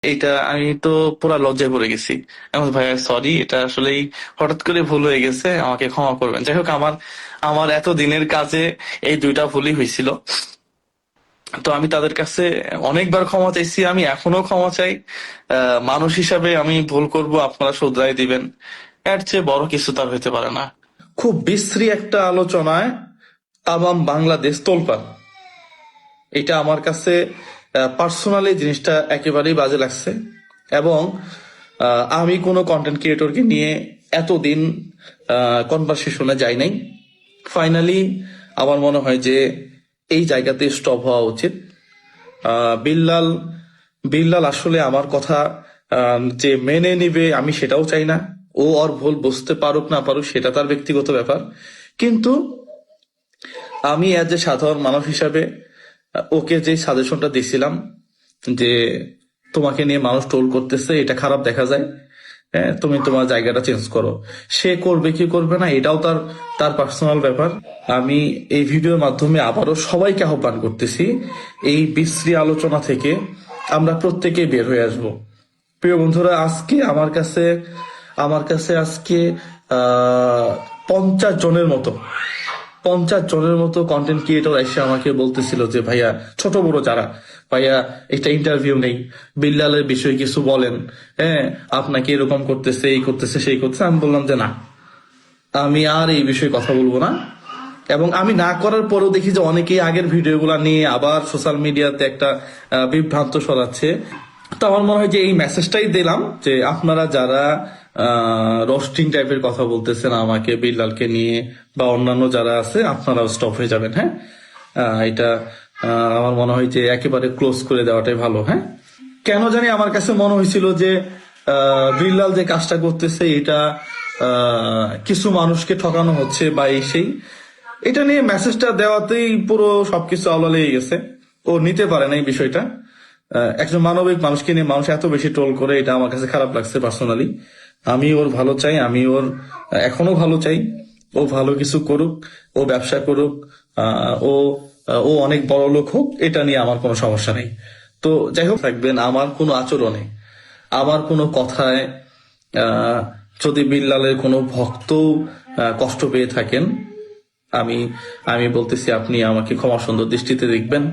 এইটা আমি তো পুরা লজ্জায় পড়ে গেছি। আমি বলছি, ভাইয়া সরি, এটা আসলেই হঠাৎ করে ভুল হয়ে গেছে, আমাকে ক্ষমা করবেন। যাই হোক, আমার আমার এত দিনের কাজে এই দুইটা ভুলই হয়েছিল। তো আমি তাদের কাছে অনেকবার ক্ষমা চাইছি, আমি এখনো ক্ষমা চাই। মানুষ হিসাবে আমি ভুল করব, আপনারা শুধরাই দিবেন। এর চেয়ে বড় কিছু তার হইতে পারে না। খুব বিশ্রী একটা আলোচনায় তামাম বাংলাদেশ তোলপাড়। এটা আমার কাছে পার্সোনালি জিনিসটা একেবারেই বাজে লাগছে। এবং আমি কোনো কন্টেন্ট ক্রিয়েটরকে নিয়ে এতদিন কনভারসেশনে যাই নাই। ফাইনালি আমার মনে হয় যে এই জায়গাতে স্টপ হওয়া উচিত। বিল্লাল বিল্লাল আসলে আমার কথা যে মেনে নিবে আমি সেটাও চাই না। ও ওর ভুল বুঝতে পারুক না পারুক সেটা তার ব্যক্তিগত ব্যাপার। কিন্তু আমি এজ এ সাধারণ মানুষ হিসাবে ওকে যে সাজেশনটা দিছিলাম যে তোমাকে নিয়ে মানুষ ট্রোল করতেছে, এটা খারাপ দেখা যায়, হ্যাঁ তুমি তোমার জায়গাটা চেঞ্জ করো। সে করবে কি করবে না এটাও তার তার পার্সোনাল ব্যাপার। আমি এই ভিডিওর মাধ্যমে আবারও সবাইকে আহ্বান করতেছি, এই বিশ্রী আলোচনা থেকে আমরা প্রত্যেকেই বের হয়ে আসব। প্রিয় বন্ধুরা, আজকে আমার কাছে আজকে 50 জনের মতো কন্টেন্ট ক্রিয়েটর এসে আমাকে বলতেছিল যে ভাইয়া, ছোট বড় যারা, ভাইয়া একটা ইন্টারভিউ নেই, বিল্লালের বিষয়ে কিছু বলেন, হ্যাঁ আপনাকে এরকম করতেছে, এই করতেছে, সেই করতেছে। আমি বললাম যে না, আমি আর এই বিষয়ে কথা বলবো না। এবং আমি না করার পরেও দেখি যে অনেকেই আগের ভিডিওগুলো নিয়ে আবার সোশ্যাল মিডিয়াতে একটা বিভ্রান্ত ছড়াচ্ছে। তো আমার মনে হয় যে এই মেসেজটাই দিলাম যে আপনারা যারা রোস্টিং টাইপের কথা বলতেছেন আমাকে, বিল্লালকে নিয়ে বা অন্যান্য যারা আছে, আপনারাও স্টপ হয়ে যাবেন। হ্যাঁ, এটা আমার মনে হয় যে একেবারে ক্লোজ করে দেওয়াটাই ভালো। হ্যাঁ, কেন জানি আমার কাছে মনে হয়েছিল যে বিল্লাল যে কাজটা করতেছে এটা কিছু মানুষকে ঠকানো হচ্ছে বা এই সেই, এটা নিয়ে মেসেজটা দেওয়াতেই পুরো সবকিছু আওলা লেগে গেছে। ও নিতে পারে না এই বিষয়টা। একজন মানবিক মানুষকে নিয়ে মানুষ এত বেশি ট্রোল করে, এটা আমার কাছে খারাপ লাগছে পার্সোনালি। আমি ওর ভালো চাই, আমি ওর এখনো ভালো চাই। ও ভালো কিছু করুক, ও ব্যবসা করুক, ও ও অনেক বড় লোক হোক, এটা নিয়ে আমার কোনো সমস্যা নেই। তো যাই হোক, থাকবেন আমার কোনো আচরণে, আমার কোনো কথায় আহ, যদি বিল্লালের কোনো ভক্ত কষ্ট পেয়ে থাকেন, আমি আমি বলতেছি আপনি আমাকে ক্ষমা সুন্দর দৃষ্টিতে দেখবেন।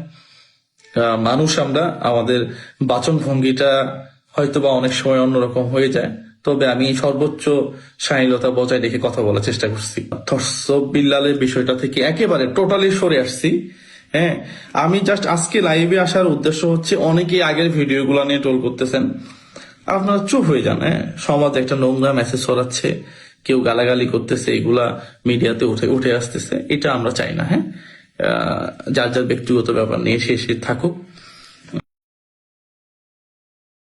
মানুষ আমরা, আমাদের বাচন ভঙ্গিটা হয়তোবা অনেক সময় অন্যরকম হয়ে যায়, তবে আমি সর্বোচ্চ শালীনতা বজায় রেখে কথা বলার চেষ্টা করছি। ধর্ষক বিল্লালের বিষয়টা থেকে একেবারে টোটালি সরে আসছি। হ্যাঁ, আমি জাস্ট আজকে লাইভে আসার উদ্দেশ্য হচ্ছে, অনেকেই আগের ভিডিওগুলো নিয়ে ট্রোল করতেছেন, আপনারা চুপ হয়ে যান। হ্যাঁ, সমাজে একটা নোংরা মেসেজ ছড়াচ্ছে, কেউ গালাগালি করতেছে, এগুলা মিডিয়াতে উঠে উঠে আসতেছে, এটা আমরা চাই না। হ্যাঁ, যার যার ব্যক্তিগত ব্যাপার নিয়ে সে থাকুক।